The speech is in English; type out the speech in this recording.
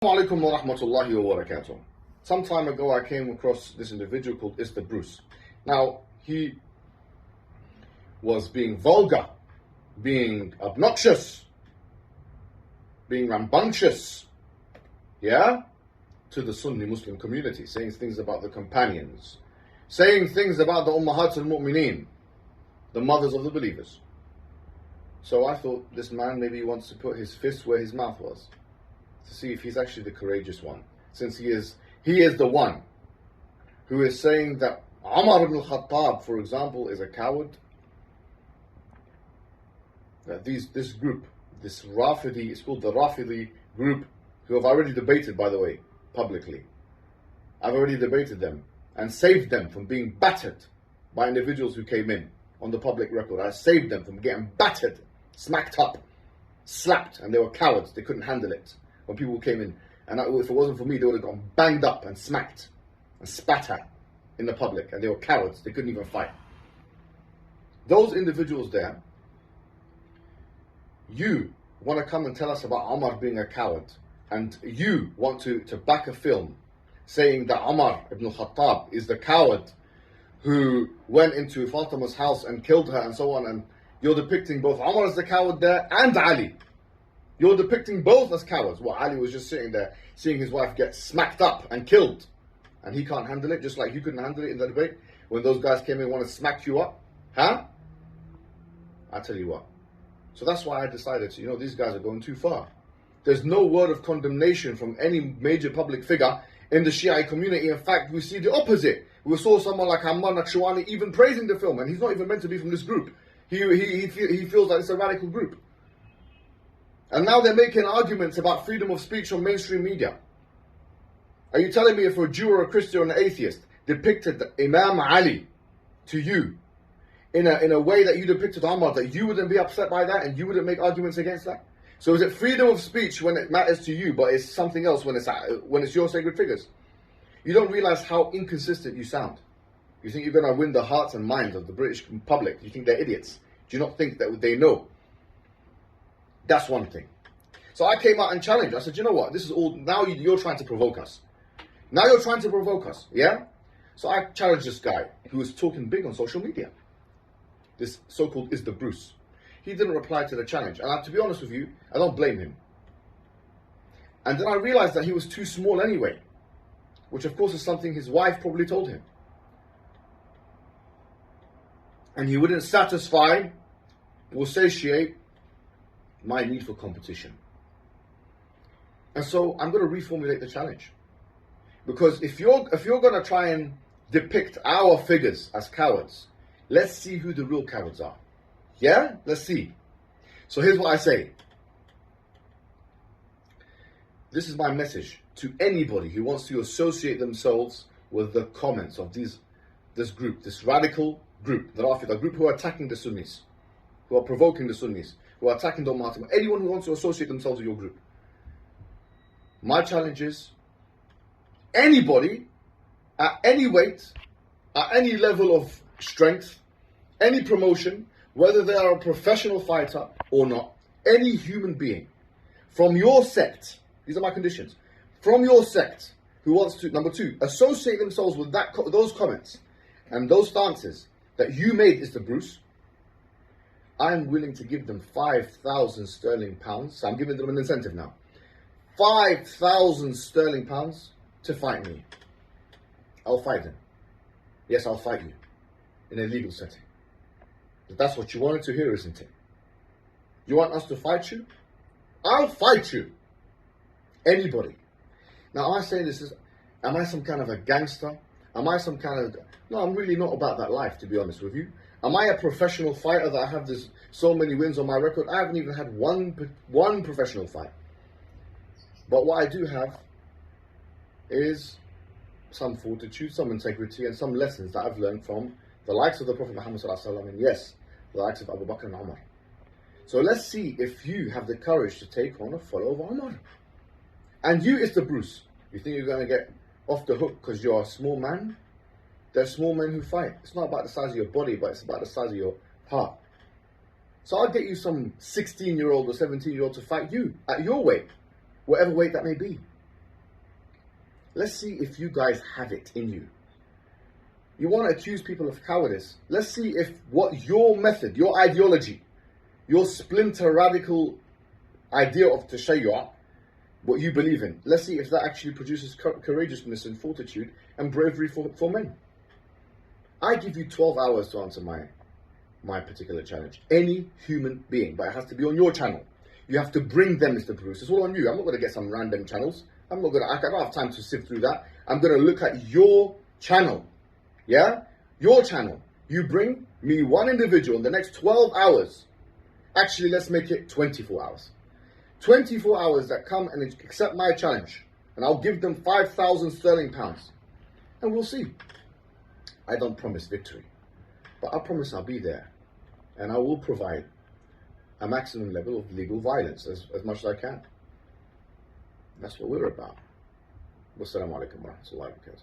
Assalamu alaikum wa rahmatullahi wa barakatuh. Some time ago I came across this individual called Mr. Bruce. Now, he was being vulgar, being obnoxious, being rambunctious, to the Sunni Muslim community, saying things about the companions, saying things about the Ummahat al-Mu'mineen, the mothers of the believers. So I thought this man maybe wants to put his fist where his mouth was, to see if he's actually the courageous one, since he is the one who is saying that Umar ibn al-Khattab, for example, is a coward. That this group, this Rafidi, it's called the Rafidi group, who have already debated, by the way, publicly. I've already debated them and saved them from being battered by individuals who came in on the public record. I saved them from getting battered, smacked up, slapped, and they were cowards. They couldn't handle it when people came in. And if it wasn't for me, they would have gone banged up and smacked and spat at in the public. And they were cowards. They couldn't even fight. Those individuals there, you want to come and tell us about Umar being a coward, and you want to back a film saying that Umar ibn al-Khattab is the coward who went into Fatima's house and killed her and so on, and you're depicting both Umar as the coward there and Ali. You're depicting both as cowards. Well, Ali was just sitting there seeing his wife get smacked up and killed, and he can't handle it, just like you couldn't handle it in the debate when those guys came in and wanted to smack you up. I tell you what. So that's why I decided to, these guys are going too far. There's no word of condemnation from any major public figure in the Shia community. In fact, we see the opposite. We saw someone like Hammad Nakshawani even praising the film, and he's not even meant to be from this group. He feels like it's a radical group. And now they're making arguments about freedom of speech on mainstream media. Are you telling me if a Jew or a Christian or an atheist depicted Imam Ali to you in a way that you depicted Umar, that you wouldn't be upset by that and you wouldn't make arguments against that? So is it freedom of speech when it matters to you, but it's something else when it's your sacred figures? You don't realize how inconsistent you sound. You think you're going to win the hearts and minds of the British public. You think they're idiots. Do you not think that they know? That's one thing. So I came out and challenged. I said, you know what? This is all, now you're trying to provoke us. Now you're trying to provoke us, yeah? So I challenged this guy who was talking big on social media. This so-called Mr. Bruce. He didn't reply to the challenge. And to be honest with you, I don't blame him. And then I realized that he was too small anyway, which of course is something his wife probably told him. And he wouldn't satisfy or satiate my need for competition. And so I'm going to reformulate the challenge. Because if you're going to try and depict our figures as cowards, let's see who the real cowards are. Yeah? Let's see. So here's what I say. This is my message to anybody who wants to associate themselves with the comments of this group, this radical group, the Rafida group who are attacking the Sunnis, who are provoking the Sunnis, who are attacking the Ummah. Anyone who wants to associate themselves with your group. My challenge is, anybody, at any weight, at any level of strength, any promotion, whether they are a professional fighter or not, any human being from your sect, these are my conditions, from your sect, who wants to, number two, associate themselves with those comments and those stances that you made, Mr. Bruce, I'm willing to give them 5,000 sterling pounds. So I'm giving them an incentive now. 5,000 sterling pounds to fight me. I'll fight them. Yes, I'll fight you in a legal setting. But that's what you wanted to hear, isn't it? You want us to fight you? I'll fight you. Anybody. Now I say this is, am I some kind of a gangster? Am I some kind of, no, I'm really not about that life, to be honest with you. Am I a professional fighter that I have so many wins on my record? I haven't even had one professional fight. But what I do have is some fortitude, some integrity, and some lessons that I've learned from the likes of the Prophet Muhammad ﷺ, and yes, the likes of Abu Bakr and Umar. So let's see if you have the courage to take on a follower of Umar. And you, Mr. Bruce, you think you're going to get off the hook because you're a small man? There are small men who fight. It's not about the size of your body, but it's about the size of your heart. So I'll get you some 16-year-old or 17-year-old to fight you at your weight, whatever weight that may be. Let's see if you guys have it in you. You want to accuse people of cowardice. Let's see if what your method, your ideology, your splinter radical idea of tashayyu', what you believe in, let's see if that actually produces courageousness and fortitude and bravery for men. I give you 12 hours to answer my particular challenge. Any human being, but it has to be on your channel. You have to bring them, Mr. Bruce. It's all on you. I'm not going to get some random channels. I don't have time to sift through that. I'm going to look at your channel. Yeah? Your channel. You bring me one individual in the next 12 hours. Actually, let's make it 24 hours. 24 hours that come and accept my challenge. And I'll give them 5,000 sterling pounds. And we'll see. I don't promise victory. But I promise I'll be there. And I will provide a maximum level of legal violence as much as I can. That's what we're about. Wassalamu alaikum wa rahmatullahi wa barakatuh.